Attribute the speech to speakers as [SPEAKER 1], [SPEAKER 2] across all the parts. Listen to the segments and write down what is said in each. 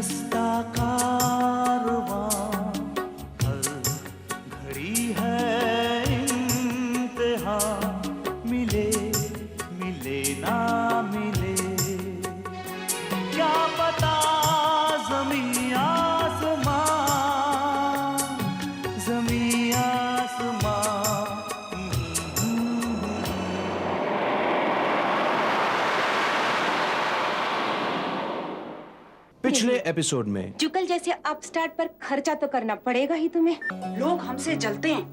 [SPEAKER 1] रास्ता कारवां हर घड़ी है इंतहा, मिले मिले ना मिले क्या पता ज़मीं आसमां, ज़मीं आसमां।
[SPEAKER 2] पिछले एपिसोड में
[SPEAKER 3] जुगल जैसे अपस्टार्ट पर खर्चा तो करना पड़ेगा ही तुम्हें।
[SPEAKER 4] लोग हमसे जलते हैं,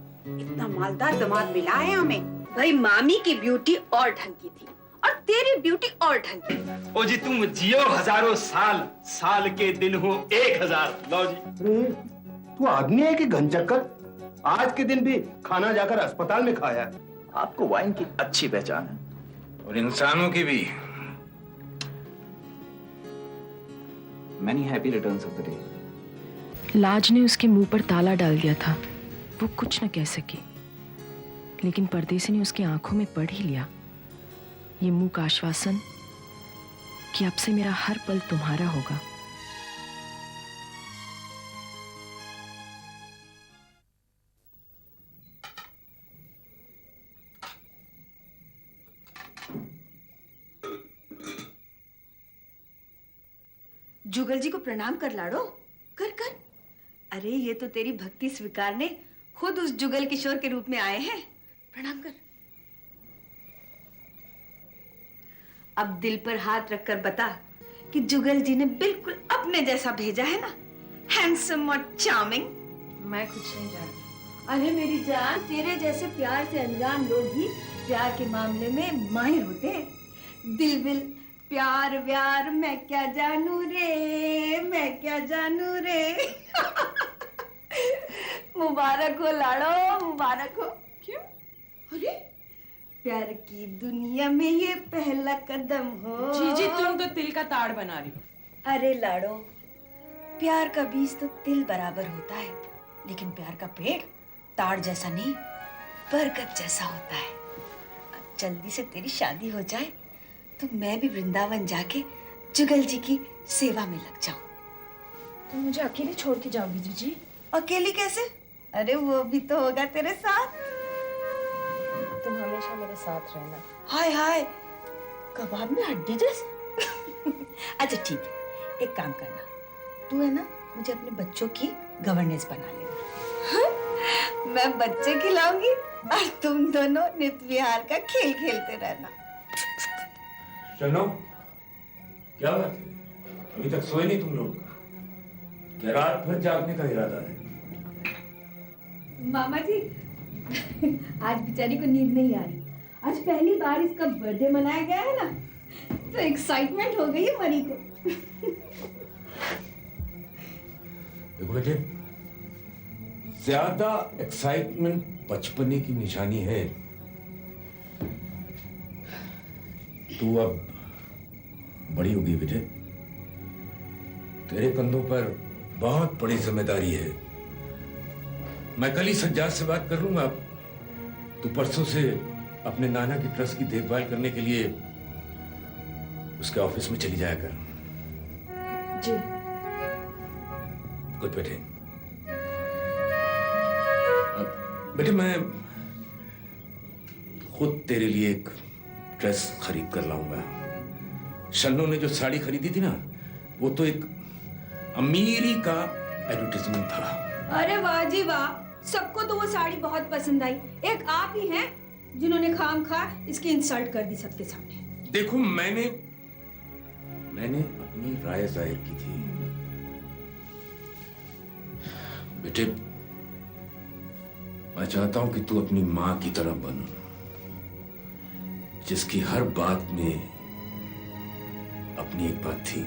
[SPEAKER 4] इतना मालदार दामाद मिला है हमें। भाई मामी की ब्यूटी और ढंग की थी और तेरी ब्यूटी और ढंग की।
[SPEAKER 5] ओ जी तुम जियो हजारों साल, साल के दिन हो 1000। लो जी।
[SPEAKER 6] तू आदमी है कि घन चक्कर? आज के दिन भी खाना जाकर अस्पताल में खाया।
[SPEAKER 7] आपको वाइन की अच्छी पहचान है और इंसानों की भी। Many happy returns of the day.
[SPEAKER 8] लाज ने उसके मुंह पर ताला डाल दिया था। वो कुछ न कह सकी, लेकिन परदेसी ने उसकी आंखों में पढ़ ही लिया ये मुंह का आश्वासन कि अब से मेरा हर पल तुम्हारा होगा।
[SPEAKER 4] जुगल जी को प्रणाम कर लाडो, कर कर। अरे ये तो तेरी भक्ति स्वीकारने खुद उस जुगल किशोर के रूप में आए हैं। प्रणाम कर। अब दिल पर हाथ रखकर बता कि जुगल जी ने बिल्कुल अपने जैसा भेजा है ना, हैंडसम और चार्मिंग।
[SPEAKER 3] मैं कुछ नहीं जानती।
[SPEAKER 4] अरे मेरी जान, तेरे जैसे प्यार से अनजान लोग ही प्यार के मामले में माहिर होते हैं। दिल विल प्यार व्यार मैं क्या जानू रे, मैं क्या जानू रे। मुबारक हो लाड़ो, मुबारक हो। क्यों? अरे प्यार की दुनिया में ये पहला कदम हो।
[SPEAKER 3] जीजी तुम तो तिल का ताड़ बना रही हो।
[SPEAKER 4] अरे लाड़ो, प्यार का बीज तो तिल बराबर होता है, लेकिन प्यार का पेड़ ताड़ जैसा नहीं, बरगद जैसा होता है। अब जल्दी से तेरी शादी हो जाए तो मैं भी वृंदावन जाके जुगल जी की सेवा में लग जाऊं।
[SPEAKER 3] तुम मुझे अकेले छोड़ के जाओगी जीजी?
[SPEAKER 4] अकेली कैसे? अरे वो भी तो होगा तेरे साथ।
[SPEAKER 3] तुम हमेशा मेरे साथ रहना।
[SPEAKER 4] हाय हाय, कबाब में हड्डी जैसे। अच्छा ठीक है, एक काम करना, तू है ना मुझे अपने बच्चों की गवर्नेंस बना लेना। मैं बच्चे खिलाऊंगी और तुम दोनों नित्य विहार का खेल खेलते रहना।
[SPEAKER 5] चलो, क्या बात है? अभी तक सोए नहीं तुम लोग? क्या रात भर जागने का इरादा है?
[SPEAKER 4] मामा जी, आज बेचारी को नींद नहीं आ रही। आज पहली बार इसका बर्थडे मनाया गया है ना, तो एक्साइटमेंट हो गई है मरी को।
[SPEAKER 5] देखो बेटे, ज्यादा एक्साइटमेंट बचपने की निशानी है। तू अब बड़ी होगी बेटे, तेरे कंधों पर बहुत बड़ी जिम्मेदारी है। मैं कल ही सज्जाद से बात कर लूंगा। तू परसों से अपने नाना की ट्रस्ट की देखभाल करने के लिए उसके ऑफिस में चली जाया कर।
[SPEAKER 3] जी।
[SPEAKER 5] गुड बेटे। बेटे मैं खुद तेरे लिए एक ड्रेस खरीद कर लाऊंगा। शन्नो ने जो साड़ी खरीदी थी ना, वो तो एक अमीरी का एडवर्टाइजमेंट था।
[SPEAKER 4] अरे वाह जी वाह, सबको तो वो साड़ी बहुत पसंद आई। एक आप ही हैं जिन्होंने खामखा इसकी इंसल्ट कर दी सबके सामने।
[SPEAKER 5] देखो मैंने अपनी राय जाहिर की थी। बेटे मैं चाहता हूं कि तू अपनी मां की तरह बन, जिसकी हर बात में अपनी एक बात थी।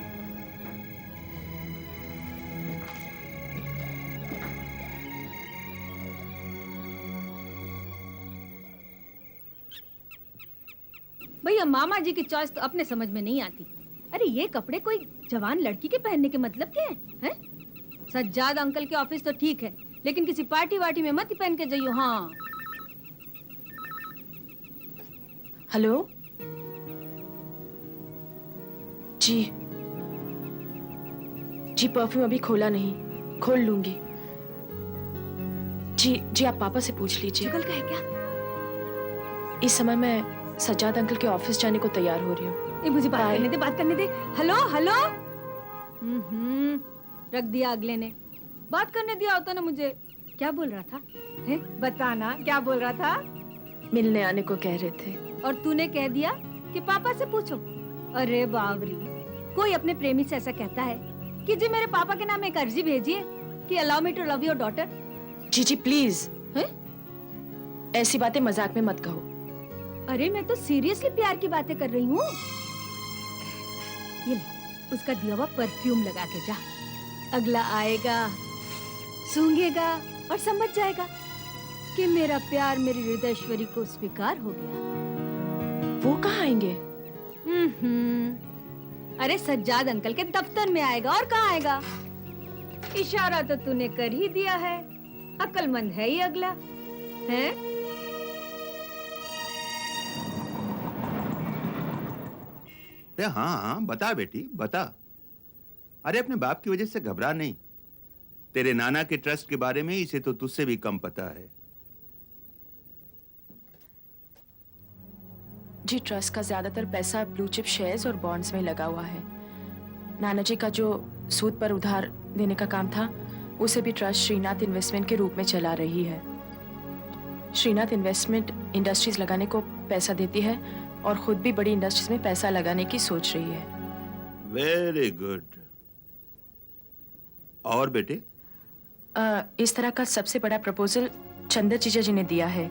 [SPEAKER 9] भैया मामा जी की चॉइस तो अपने समझ में नहीं आती। अरे ये कपड़े कोई जवान लड़की के पहनने के मतलब क्या है? सज्जाद अंकल के ऑफिस तो ठीक है, लेकिन किसी पार्टी वार्टी में मत पहन के जाइयो। हाँ।
[SPEAKER 8] हेलो जी। जी परफ्यूम अभी खोला नहीं, खोल लूंगी। जी आप पापा से पूछ लीजिए।
[SPEAKER 9] जुगल का है क्या?
[SPEAKER 8] इस समय मैं सज्जाद अंकल के ऑफिस जाने को तैयार हो रही हूँ।
[SPEAKER 9] ए, मुझे बात
[SPEAKER 8] बाय।
[SPEAKER 9] करने दे, बात करने दे। Hello hello. रख दिया अगले ने। बात करने दिया होता ना मुझे। क्या बोल रहा था? है? बताना क्या बोल रहा था?
[SPEAKER 8] मिलने आने को कह रहे थे।
[SPEAKER 9] और तूने कह दिया कि पापा से पूछो। अरे बावरी, कोई अपने प्रेमी से ऐसा कहता है कि जी मेरे पापा के नाम एक अर्जी भेजिए कि allow me to love your daughter.
[SPEAKER 8] जी प्लीज,
[SPEAKER 9] हैं?
[SPEAKER 8] ऐसी बातें मजाक में मत कहो।
[SPEAKER 9] अरे मैं तो सीरियसली प्यार की बातें कर रही हूँ। ये ले, उसका दिया हुआ परफ्यूम लगा के जा। अगला आएगा, सूंघेगा और समझ जाएगा कि मेरा प्यार मेरी हृदयश्वरी को स्वीकार हो गया।
[SPEAKER 8] वो कहाँ आएंगे?
[SPEAKER 9] अरे सज्जाद अंकल के दफ्तर में आएगा, और कहाँ आएगा? इशारा तो तूने कर ही दिया है। अक्लमंद है ही अगला, है?
[SPEAKER 6] अरे हाँ, बता बेटी बता। अरे अपने बाप की वजह से घबरा नहीं। तेरे नाना के ट्रस्ट के बारे में इसे तो तुझसे भी कम पता है।
[SPEAKER 8] जी ट्रस्ट का ज्यादातर पैसा ब्लू चिप शेयर्स और बॉन्ड्स में लगा हुआ है। नाना जी का जो सूद पर उधार देने का काम था, उसे भी ट्रस्ट श्रीनाथ इन्वेस्टमेंट के रूप में चला रही है। श्रीनाथ इन्वेस्टमेंट इंडस्ट्रीज लगाने को पैसा देती है और खुद भी बड़ी इंडस्ट्रीज में पैसा लगाने की सोच रही है।
[SPEAKER 6] Very good. और बेटे?
[SPEAKER 8] इस तरह का सबसे बड़ा प्रपोजल चंदर जीजा जी ने दिया है,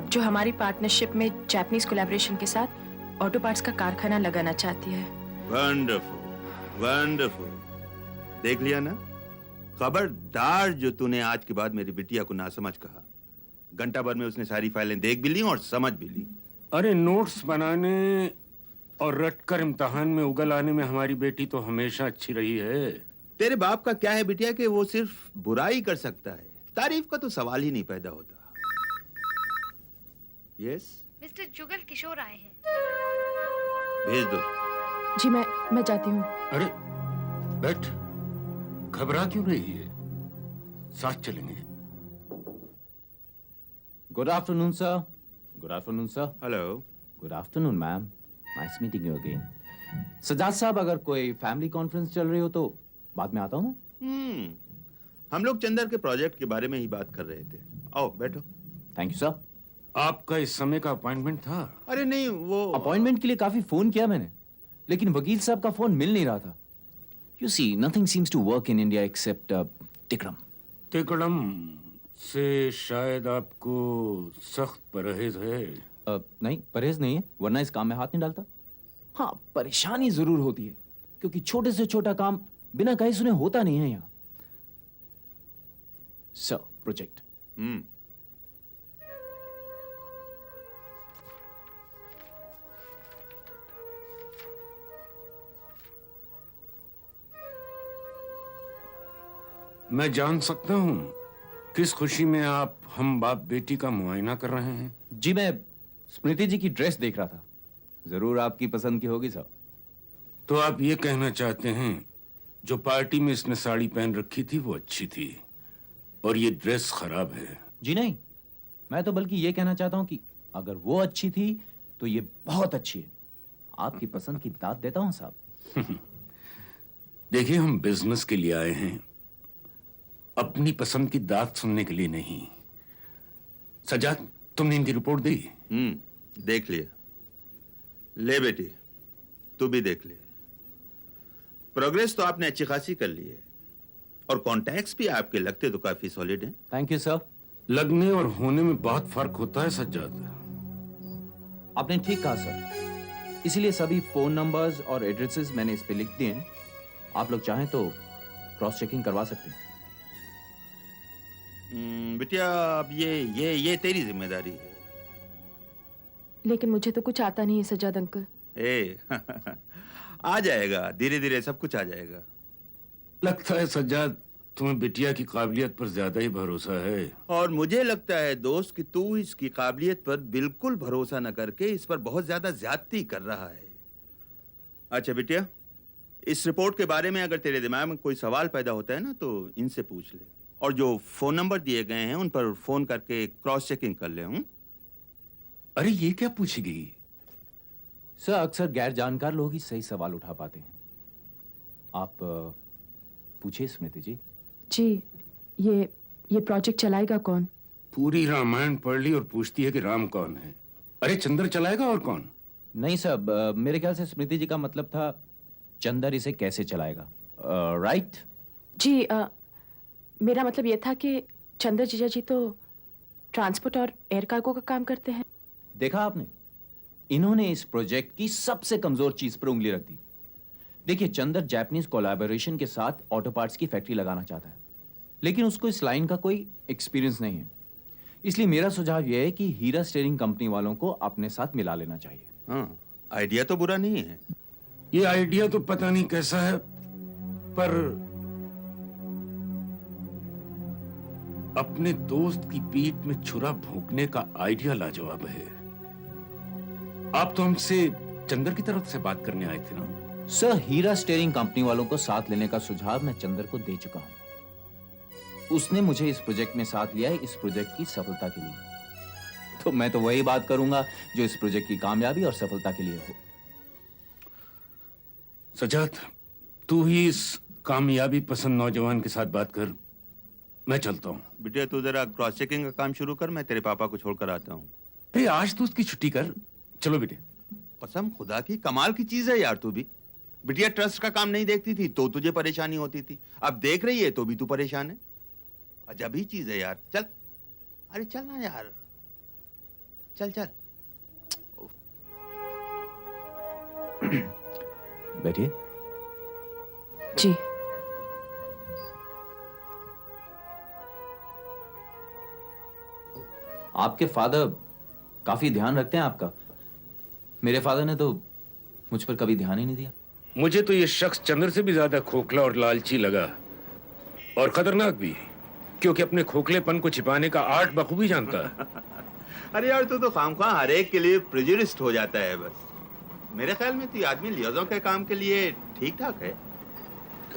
[SPEAKER 8] जो हमारी पार्टनरशिप में जापानीज कोलैबोरेशन के साथ ऑटो पार्ट्स का कारखाना लगाना चाहती है।
[SPEAKER 6] Wonderful wonderful. देख लिया ना, खबरदार जो तूने आज के बाद मेरी बिटिया को नासमझ कहा। घंटा भर में उसने सारी फाइलें देख भी ली और समझ भी ली।
[SPEAKER 5] अरे नोट्स बनाने और रटकर इम्तिहान में उगल आने में हमारी बेटी तो हमेशा अच्छी रही है।
[SPEAKER 6] तेरे बाप का क्या है बिटिया कि वो सिर्फ बुराई कर सकता है, तारीफ का तो सवाल ही नहीं पैदा होता। यस
[SPEAKER 10] मिस्टर जुगल किशोर आए हैं।
[SPEAKER 6] भेज दो।
[SPEAKER 8] जी मैं जाती हूँ।
[SPEAKER 5] अरे बैठ, घबरा क्यों रही है? साथ चलेंगे।
[SPEAKER 11] Good afternoon sir. Good afternoon sir.
[SPEAKER 6] Hello.
[SPEAKER 11] Good afternoon ma'am. Nice meeting you again. Sajjad sahab, अगर कोई फैमिली कॉन्फ्रेंस चल रही हो तो बाद में आता हूँ मैं।
[SPEAKER 6] हम लोग चंदर के प्रोजेक्ट के बारे में ही बात कर रहे थे। आओ बैठो।
[SPEAKER 11] Thank you sir.
[SPEAKER 5] आपका इस समय का अपॉइंटमेंट था?
[SPEAKER 6] अरे नहीं, वो
[SPEAKER 11] अपॉइंटमेंट के लिए काफी फोन किया मैंने, लेकिन वकील साहब का फोन मिल नहीं रहा था। You see, nothing seems to work in India except टिकड़म।
[SPEAKER 5] टिकड़म से शायद आपको सख्त परहेज है।
[SPEAKER 11] नहीं, परहेज नहीं है, वरना इस काम में हाथ नहीं डालता। हाँ, परेशानी जरूर होती है, क्योंकि छोटे से छोटा काम बिना कहे सुने होता नहीं है यहाँ। Sir, project.
[SPEAKER 5] मैं जान सकता हूँ किस खुशी में आप हम बाप बेटी का मुआयना कर रहे हैं?
[SPEAKER 11] जी मैं स्मृति जी की ड्रेस देख रहा था, जरूर आपकी पसंद की होगी साहब।
[SPEAKER 5] तो आप ये कहना चाहते हैं जो पार्टी में इसने साड़ी पहन रखी थी वो अच्छी थी और ये ड्रेस खराब है?
[SPEAKER 11] जी नहीं, मैं तो बल्कि ये कहना चाहता हूँ कि अगर वो अच्छी थी तो ये बहुत अच्छी है। आपकी पसंद की दाद देता हूँ साहब।
[SPEAKER 5] देखिए, हम बिजनेस के लिए आए हैं, अपनी पसंद की दाद सुनने के लिए नहीं। सजाद, तुमने इनकी रिपोर्ट दी?
[SPEAKER 6] देख लिया। ले बेटी, तू भी देख ले। प्रोग्रेस तो आपने अच्छी खासी कर ली है और कॉन्टैक्ट्स भी आपके लगते तो काफी सॉलिड हैं।
[SPEAKER 11] Thank you sir.
[SPEAKER 5] लगने और होने में बहुत फर्क होता है सज्जाद।
[SPEAKER 11] आपने ठीक कहा सर, इसीलिए सभी फोन नंबर्स और एड्रेसेस मैंने इस पे लिख दिए हैं। आप लोग चाहें तो क्रॉस चेकिंग करवा सकते हैं।
[SPEAKER 6] बिटिया, अब ये तेरी जिम्मेदारी है।
[SPEAKER 8] लेकिन मुझे तो कुछ आता नहीं है सज्जाद अंकल।
[SPEAKER 6] आ जाएगा, धीरे धीरे सब कुछ आ जाएगा।
[SPEAKER 5] लगता है सज्जाद तुम्हें बिटिया की काबिलियत पर ज्यादा ही भरोसा है।
[SPEAKER 6] और मुझे लगता है दोस्त कि तू इसकी काबिलियत पर बिल्कुल भरोसा न करके इस पर बहुत ज्यादा ज्यादती कर रहा है। अच्छा बिटिया, इस रिपोर्ट के बारे में अगर तेरे दिमाग में कोई सवाल पैदा होता है ना तो इनसे पूछ ले, और जो फोन नंबर दिए गए हैं उन पर फोन करके क्रॉस चेकिंग कर ले।
[SPEAKER 5] अरे ये क्या पूछेगी?
[SPEAKER 11] सर अक्सर गैर जानकार लोग ही सही सवाल उठा पाते हैं। आप पूछिए स्मृति जी।
[SPEAKER 8] जी, ये प्रोजेक्ट चलाएगा कौन?
[SPEAKER 5] पूरी रामायण पढ़ ली और पूछती है कि राम कौन है। अरे चंद्र चलाएगा और कौन?
[SPEAKER 11] नहीं सर, मेरे ख्याल से स्मृति जी का मतलब था चंदर इसे कैसे चलाएगा, राइट?
[SPEAKER 8] जी, मेरा मतलब ये था कि चंदर जीजा जी तो ट्रांसपोर्ट और एयर कार्गो का काम करते हैं।
[SPEAKER 11] देखा आपने, इन्होंने इस प्रोजेक्ट की सबसे कमजोर चीज पर उंगली रख दी। देखिए, चंदर जापानीज कोलैबोरेशन के साथ ऑटो पार्ट्स की फैक्ट्री लगाना चाहता है, लेकिन उसको इस लाइन का कोई एक्सपीरियंस नहीं है। इसलिए मेरा सुझाव यह है कि हीरा स्टीयरिंग कंपनी वालों को अपने साथ मिला लेना चाहिए।
[SPEAKER 6] हाँ, आइडिया तो बुरा नहीं है।
[SPEAKER 5] ये आइडिया तो पता नहीं कैसा है, पर अपने दोस्त की पीठ में छुरा भोंकने का आइडिया लाजवाब है। आप तो हमसे चंदर की तरफ से बात करने आए थे ना?
[SPEAKER 11] सर, हीरा स्टीयरिंग कंपनी वालों को साथ लेने का सुझाव मैं चंदर को दे चुका हूं। उसने मुझे इस प्रोजेक्ट में साथ लिया है इस प्रोजेक्ट की सफलता के लिए। तो मैं तो वही बात करूंगा जो इस प्रोजेक्ट की कामयाबी और सफलता के लिए हो।
[SPEAKER 5] सजाद, तू ही इस कामयाबी पसंद नौजवान के साथ बात कर, मैं चलता हूँ।
[SPEAKER 6] बिटिया तू जरा क्रॉस चेकिंग का काम शुरू कर, मैं तेरे पापा को छोड़कर आता हूँ।
[SPEAKER 5] अरे आज तो उसकी छुट्टी कर। चलो बेटे।
[SPEAKER 6] कसम खुदा की, कमाल की चीज है यार तू भी। बिटिया ट्रस्ट का काम नहीं देखती थी तो तुझे परेशानी होती थी, अब देख रही है तो भी तू परेशान है। अजब ही चीज है यार। चल, अरे चल ना यार, चल चल।
[SPEAKER 11] बैठिए।
[SPEAKER 8] जी।
[SPEAKER 11] आपके फादर काफी ध्यान रखते हैं आपका। मेरे फादर ने तो मुझ पर कभी ध्यान ही नहीं दिया।
[SPEAKER 5] मुझे तो ये शख्स चंद्र से भी ज्यादा खोखला और लालची लगा, और खतरनाक भी, क्योंकि अपने खोखलेपन को छिपाने का आर्ट बखूबी जानता है।
[SPEAKER 6] अरे यार तू तो खामखा हर एक के लिए प्रेजुडिस्ड हो जाता है बस। मेरे ख्याल में तो आदमी लिहाजों के काम के लिए ठीक ठाक है।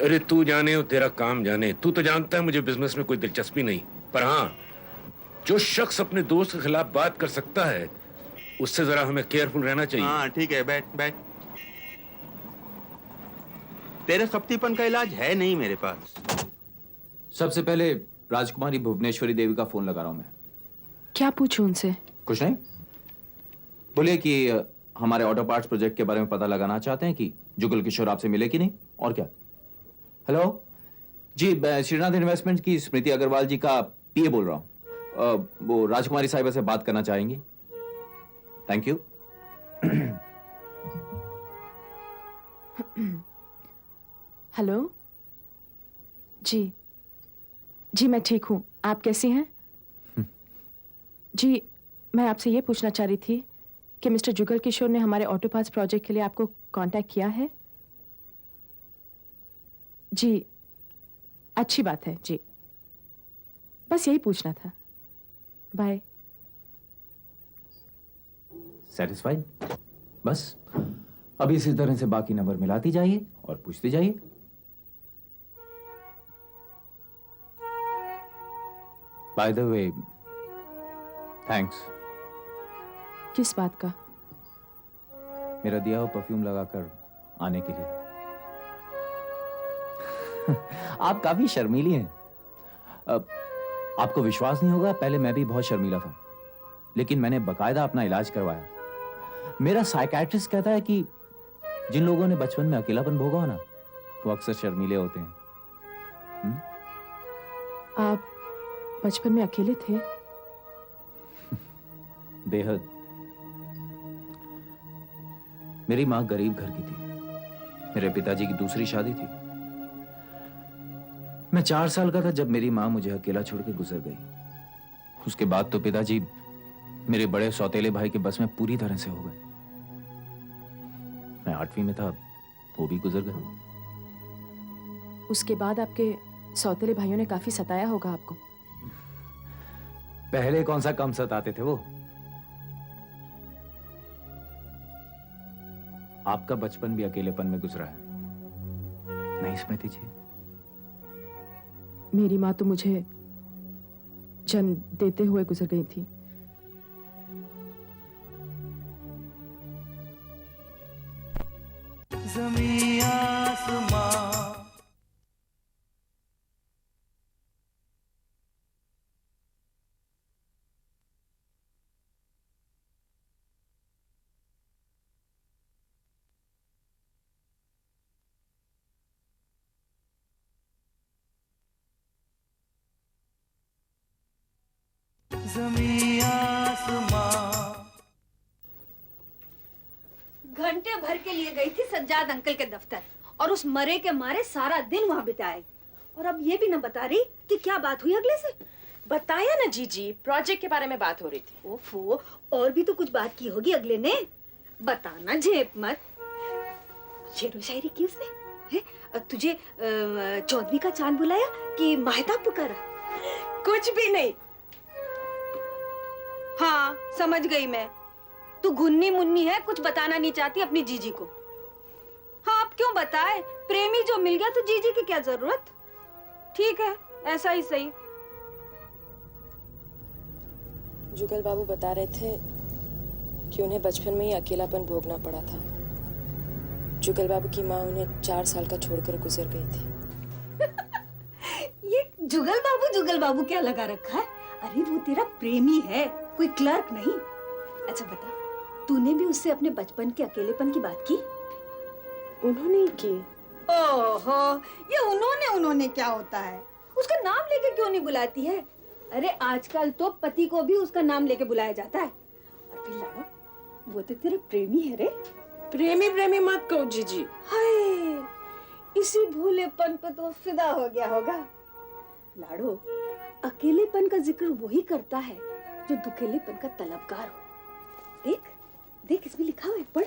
[SPEAKER 5] अरे तू जाने और तेरा काम जाने। तू तो जानता है मुझे बिजनेस में कोई दिलचस्पी नहीं, पर हाँ, जो शख्स अपने दोस्त के खिलाफ बात कर सकता है उससे जरा हमें केयरफुल रहना चाहिए।
[SPEAKER 6] हाँ ठीक है, बैठ बैठ। तेरे खपतीपन का इलाज है नहीं मेरे पास।
[SPEAKER 11] सबसे पहले राजकुमारी भुवनेश्वरी देवी का फोन लगा रहा हूं मैं।
[SPEAKER 8] क्या पूछूं उनसे?
[SPEAKER 11] कुछ नहीं, बोलिए कि हमारे ऑटो पार्ट्स प्रोजेक्ट के बारे में पता लगाना चाहते हैं कि जुगल किशोर आपसे मिले कि नहीं, और क्या। हेलो जी, श्रीनाथ इन्वेस्टमेंट की स्मृति अग्रवाल जी का पीए बोल रहा हूं। वो राजकुमारी साहिबा से बात करना चाहेंगे। Thank you.
[SPEAKER 8] हेलो जी, मैं ठीक हूं। आप कैसी हैं? जी, मैं आपसे ये पूछना चाह रही थी कि मिस्टर जुगल किशोर ने हमारे ऑटो पार्ट्स प्रोजेक्ट के लिए आपको कांटेक्ट किया है? जी, अच्छी बात है जी, बस यही पूछना था। बाय।
[SPEAKER 11] सेटिस्फाइड? बस अभी इसी तरह से बाकी नंबर मिलाती जाइए और पूछते जाइए। By the way, thanks.
[SPEAKER 8] किस बात का?
[SPEAKER 11] मेरा दिया हुआ परफ्यूम लगाकर आने के लिए। आप काफी शर्मीली हैं। आपको विश्वास नहीं होगा, पहले मैं भी बहुत शर्मीला था, लेकिन मैंने बकायदा अपना इलाज करवाया। मेरा साइकियाट्रिस्ट कहता है कि जिन लोगों ने बचपन में अकेलापन भोगा हो ना, वो अक्सर शर्मीले होते हैं।
[SPEAKER 8] आप बचपन में अकेले थे?
[SPEAKER 11] बेहद। मेरी मां गरीब घर की थी। मेरे पिताजी की दूसरी शादी थी। मैं 4 साल का था जब मेरी मां मुझे अकेला छोड़ के गुजर गई। उसके बाद तो पिताजी मेरे बड़े सौतेले भाई के बस में पूरी तरह से हो गए। मैं 8वीं में था, वो भी गुजर गए।
[SPEAKER 8] उसके बाद आपके सौतेले भाइयों ने काफी सताया होगा आपको।
[SPEAKER 11] पहले कौन सा कम सताते थे वो। आपका बचपन भी अकेलेपन में गुजरा है। नहीं स्मृति जी,
[SPEAKER 8] मेरी माँ तो मुझे जन्म देते हुए गुजर गई थी।
[SPEAKER 1] ज़मीं आसमां ज़मीं आसमां।
[SPEAKER 9] घंटे भर के लिए गई थी सज्जाद अंकल के दफ्तर और उस मरे के मारे सारा दिन वहाँ बिताए। और अब ये भी न बता रही कि क्या बात हुई अगले से।
[SPEAKER 8] बताया ना जीजी, प्रोजेक्ट के बारे में बात हो रही थी।
[SPEAKER 9] ओफो, और भी तो कुछ बात की होगी अगले ने। बताना झेप मत। शेरो शायरी की उसने है? तुझे चौदवी का चांद बुलाया कि माहिताब पुकारा?
[SPEAKER 8] कुछ भी नहीं।
[SPEAKER 9] हाँ समझ गई मैं, तू घुन्नी मुन्नी है, कुछ बताना नहीं चाहती अपनी जीजी को। हाँ अब क्यों बताए, प्रेमी जो मिल गया तो जीजी की क्या जरूरत। ठीक है ऐसा ही सही।
[SPEAKER 8] जुगल बाबू बता रहे थे कि उन्हें बचपन में ही अकेलापन भोगना पड़ा था। जुगल बाबू की माँ उन्हें 4 साल का छोड़कर गुजर गई थी।
[SPEAKER 9] ये जुगल बाबू क्या लगा रखा है? अरे वो तेरा प्रेमी है, कोई क्लर्क नहीं। अच्छा बता, तूने भी उससे अपने बचपन के अकेलेपन की बात की?
[SPEAKER 8] उन्होंने ही की।
[SPEAKER 9] ओहो, ये उन्होंने क्या होता है? उसका नाम लेके क्यों नहीं बुलाती है? अरे आजकल तो पति को भी उसका नाम लेके बुलाया जाता है। और फिर लाडो, वो तो तेरा प्रेमी है रे।
[SPEAKER 8] प्रेमी मत कहो जीजी।
[SPEAKER 9] हाय, इसी भोलेपन पे तो फिदा हो गया होगा। लाडो, अकेलेपन का जिक्र वही करता है जो दुकेलेपन का तलबगार हो। देख देख इसमें लिखा हुआ है, पढ़।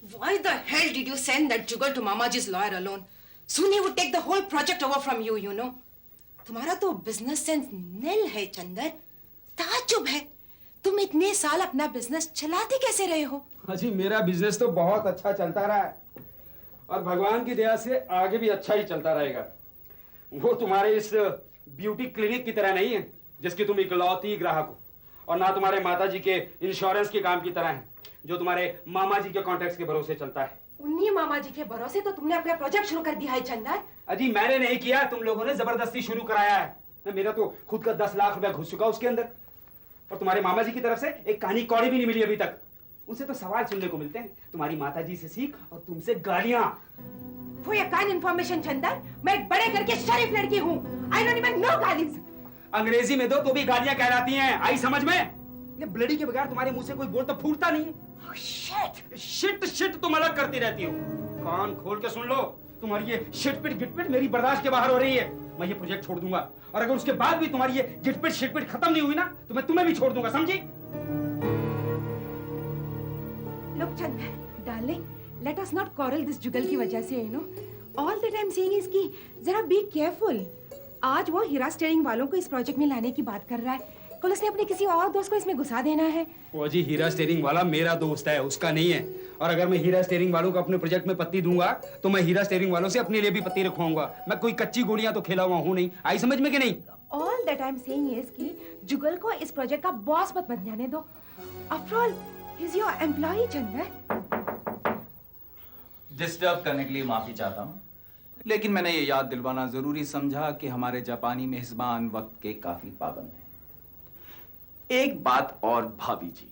[SPEAKER 12] Why the hell did you send that Jugal to Mamaji's lawyer alone? Soon he would take the whole project over from you, you know. तुम्हारा तो बिजनेस सेंस नील है चंदर। ताज्जुब है, तुम इतने साल अपना बिजनेस चलाते कैसे रहे हो?
[SPEAKER 13] हाँ जी, मेरा बिजनेस तो बहुत अच्छा चलता रहा है और भगवान की दया से आगे भी अच्छा ही चलता रहेगा। वो तुम्हारे इस ब्यूटी क्लिनिक की तरह नहीं है जिसकी तुम इकलौती ग्राहक हो, और ना तुम्हारे माताजी के इंश्योरेंस के काम की तरह है जो तुम्हारे मामा जी के कॉन्ट्रैक्ट्स के भरोसे चलता है।
[SPEAKER 12] उन्हीं मामा जी के भरोसे तो तुमने अपना प्रोजेक्ट शुरू कर दिया है चंदर।
[SPEAKER 13] अजी मैंने नहीं किया, तुम लोगों ने जबरदस्ती शुरू कराया है। मेरा तो खुद का 10 लाख रुपया घुस चुका उसके अंदर, और तुम्हारे मामा जी की तरफ से एक कहानी कौड़ी भी नहीं मिली अभी तक। उनसे तो सवाल सुनने को मिलते हैं, तुम्हारी माताजी से सीख और तुमसे गालियां।
[SPEAKER 12] For your kind information Chandar, मैं एक बड़े घर की शरीफ लड़की हूँ। I don't even know गालियां।
[SPEAKER 13] अंग्रेजी में दो तो भी गालियां कहलाती हैं, आई समझ में? ये ब्लडी के बगैर तुम्हारे मुंह से कोई बोल तो फूटता नहीं है। शिट तुम अलग करती रहती हो। कान खोल के सुन लो, तुम्हारी ये शिटपिट गिटपिट मेरी बर्दाश्त के बाहर हो रही है। मैं ये प्रोजेक्ट छोड़ दूंगा, और अगर उसके बाद भी तुम्हारी ये गिटपिट शिटपिट खत्म नहीं हुई ना तो मैं तुम्हें भी छोड़ दूंगा, समझी?
[SPEAKER 12] Look Chandar, darling, let us not quarrel this जुगल की वजह से, you know. All that I'm saying is कि जरा be careful. आज वो हीरा स्टेयरिंग वालों को इस प्रोजेक्ट में लाने की बात कर रहा है, कल उसने अपने किसी और दोस्त को इसमें घुसा देना है।
[SPEAKER 13] वो जी हीरा स्टेयरिंग वाला मेरा दोस्त है, उसका नहीं है। और अगर मैं हीरा स्टेयरिंग वालों को अपने प्रोजेक्ट में पत्ती दूंगा तो मैं हीरा स्टेयरिंग वालों से अपने लिए भी पत्ती रखवाऊंगा। मैं कोई कच्ची गोलियां तो खेला हुआ हूं नहीं, आई समझ में कि नहीं?
[SPEAKER 12] All that I'm saying is कि जुगल को इस प्रोजेक्ट का बॉस मत बन जाने दो। After all, he's your employee Chander.
[SPEAKER 11] Disturb करने के लिए माफी चाहता हूँ, लेकिन मैंने ये याद दिलवाना जरूरी समझा कि हमारे जापानी मेजबान वक्त के काफी पाबंद हैं। एक बात और भाभी जी,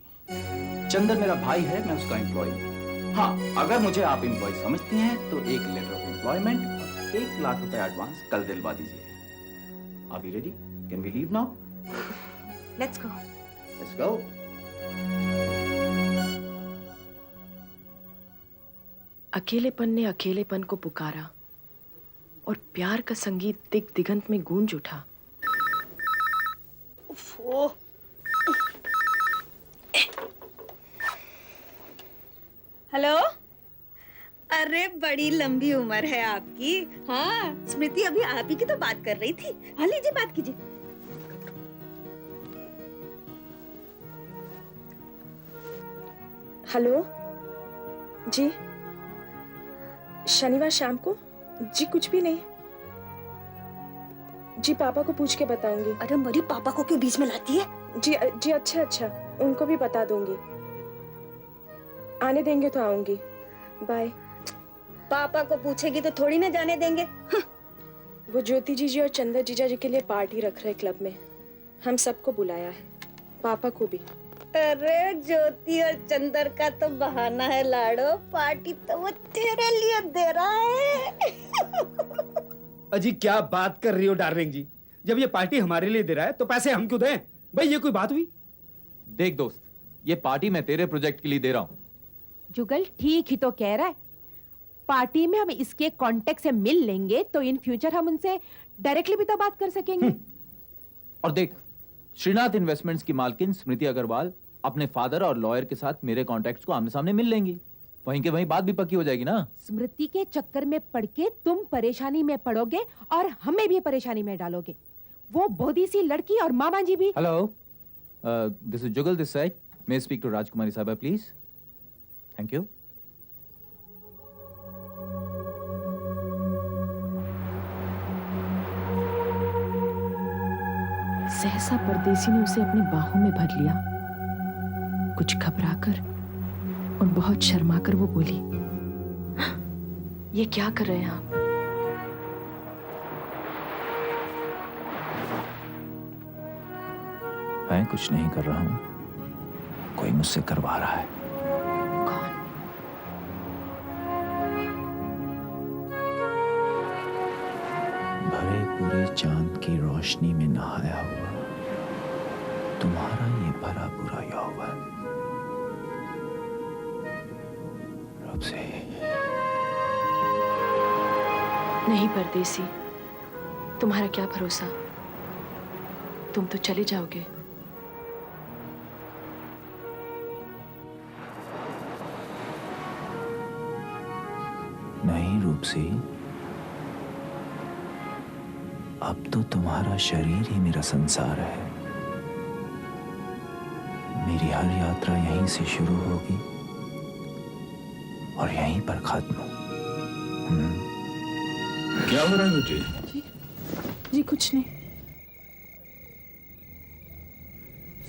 [SPEAKER 11] चंदर मेरा भाई है, मैं उसका एम्प्लॉय हूँ। हाँ, अगर मुझे आप एम्प्लॉय समझती हैं तो एक लेटर ऑफ एम्प्लॉयमेंट और 1 लाख रुपए एडवांस कल दिलवा दीजिए। Are we ready? Can we leave now?
[SPEAKER 12] Let's go.
[SPEAKER 11] Let's go.
[SPEAKER 8] अकेलेपन ने अकेलेपन को पुकारा और प्यार का संगीत दिग दिगंत में गूंज उठा।
[SPEAKER 9] हेलो, अरे बड़ी लंबी उम्र है आपकी। हाँ, स्मृति अभी आप ही की तो बात कर रही थी। हाँ लीजिए, बात कीजिए।
[SPEAKER 8] हेलो जी, शनिवार शाम को जी कुछ भी नहीं जी, पापा को पूछ के बताऊंगी।
[SPEAKER 4] अरे मरी पापा को क्यों बीच में लाती है?
[SPEAKER 8] जी अच्छा, उनको भी बता दूंगी। आने देंगे तो आऊंगी। बाय।
[SPEAKER 4] पापा को पूछेगी तो थोड़ी ना जाने देंगे।
[SPEAKER 8] वो ज्योति जीजी और चंदर जीजा जी के लिए पार्टी रख रहे क्लब में, हम सबको बुलाया है, पापा को भी।
[SPEAKER 4] अरे ज्योति और चंदर का तो बहाना है लाडो, पार्टी तो वो तेरे लिए दे रहा है।
[SPEAKER 13] अजी क्या बात कर रही हो डार्लिंग जी, जब ये पार्टी हमारे लिए दे रहा है तो पैसे हम क्यों दें? भाई ये कोई बात हुई?
[SPEAKER 11] देख दोस्त, ये पार्टी मैं तेरे प्रोजेक्ट के लिए दे रहा हूँ।
[SPEAKER 14] जुगल ठीक ही तो कह रहा है, पार्टी में हम इसके कांटेक्ट से मिल लेंगे तो इन फ्यूचर हम उनसे डायरेक्टली भी तो बात कर सकेंगे।
[SPEAKER 11] और देख, श्रीनाथ इन्वेस्टमेंट्स की मालकिन स्मृति अग्रवाल अपने फादर और लॉयर के साथ मेरे कॉन्टैक्ट्स को आमने सामने मिल लेंगी, वहीं के वहीं बात भी पक्की हो जाएगी ना।
[SPEAKER 14] स्मृति के चक्कर में पड़ के तुम परेशानी में पड़ोगे और हमें भी परेशानी में डालोगे। वो बोधी सी लड़की और मामा जी भी।
[SPEAKER 11] Hello, this is Jugal this side, may speak to Rajkumari sahiba please. Thank you.
[SPEAKER 8] सहसा परदेसी ने उसे अपनी बाहों में भर लिया। कुछ घबराकर और बहुत शर्माकर वो बोली, ये क्या कर रहे हैं आप?
[SPEAKER 11] मैं कुछ नहीं कर रहा हूं, कोई मुझसे करवा रहा है।
[SPEAKER 8] कौन?
[SPEAKER 11] भरे पूरे चांद की रोशनी में नहाया हुआ तुम्हारा ये भरा पूरा यौवन रब से।
[SPEAKER 8] नहीं परदेसी, तुम्हारा क्या भरोसा, तुम तो चले जाओगे।
[SPEAKER 11] नहीं रूपसी, अब तो तुम्हारा शरीर ही मेरा संसार है। मेरी हर यात्रा यहीं से शुरू होगी और यहीं पर खत्म।
[SPEAKER 5] क्या हो रहा है बेटे?
[SPEAKER 8] जी कुछ नहीं।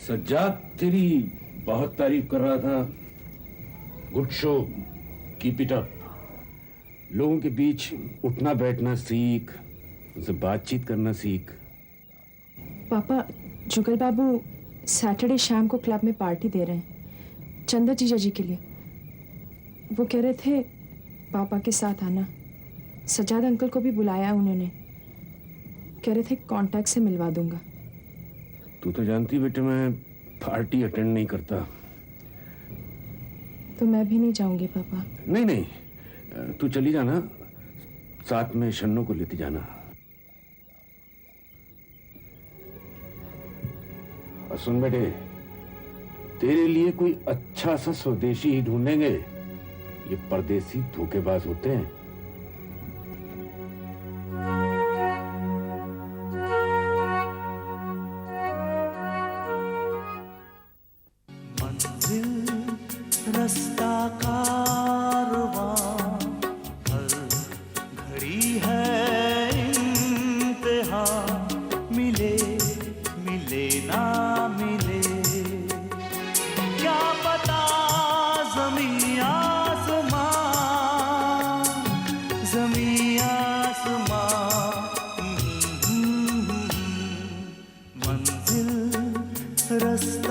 [SPEAKER 5] सज्जाद तेरी बहुत तारीफ कर रहा था। Good show, keep it up. लोगों के बीच उठना बैठना सीख, उनसे बातचीत करना सीख।
[SPEAKER 8] पापा, जुगल बाबू सैटरडे शाम को क्लब में पार्टी दे रहे हैं चंदर जीजा जी के लिए। वो कह रहे थे पापा के साथ आना। सज्जाद अंकल को भी बुलाया उन्होंने, कह रहे थे कांटेक्ट से मिलवा दूंगा।
[SPEAKER 5] तू तो जानती बेटे मैं पार्टी अटेंड नहीं करता।
[SPEAKER 8] तो मैं भी नहीं जाऊंगी पापा।
[SPEAKER 5] नहीं, तू चली जाना, साथ में शन्नू को लेती जाना। और सुन बेटे, तेरे लिए कोई अच्छा सा स्वदेशी ही ढूंढेंगे। ये परदेसी धोखेबाज होते हैं।
[SPEAKER 1] रास्ता कारवां हर घड़ी है इंतहा, मिले मिले ना मिले क्या पता ज़मीं आसमां मंजिल रास्ता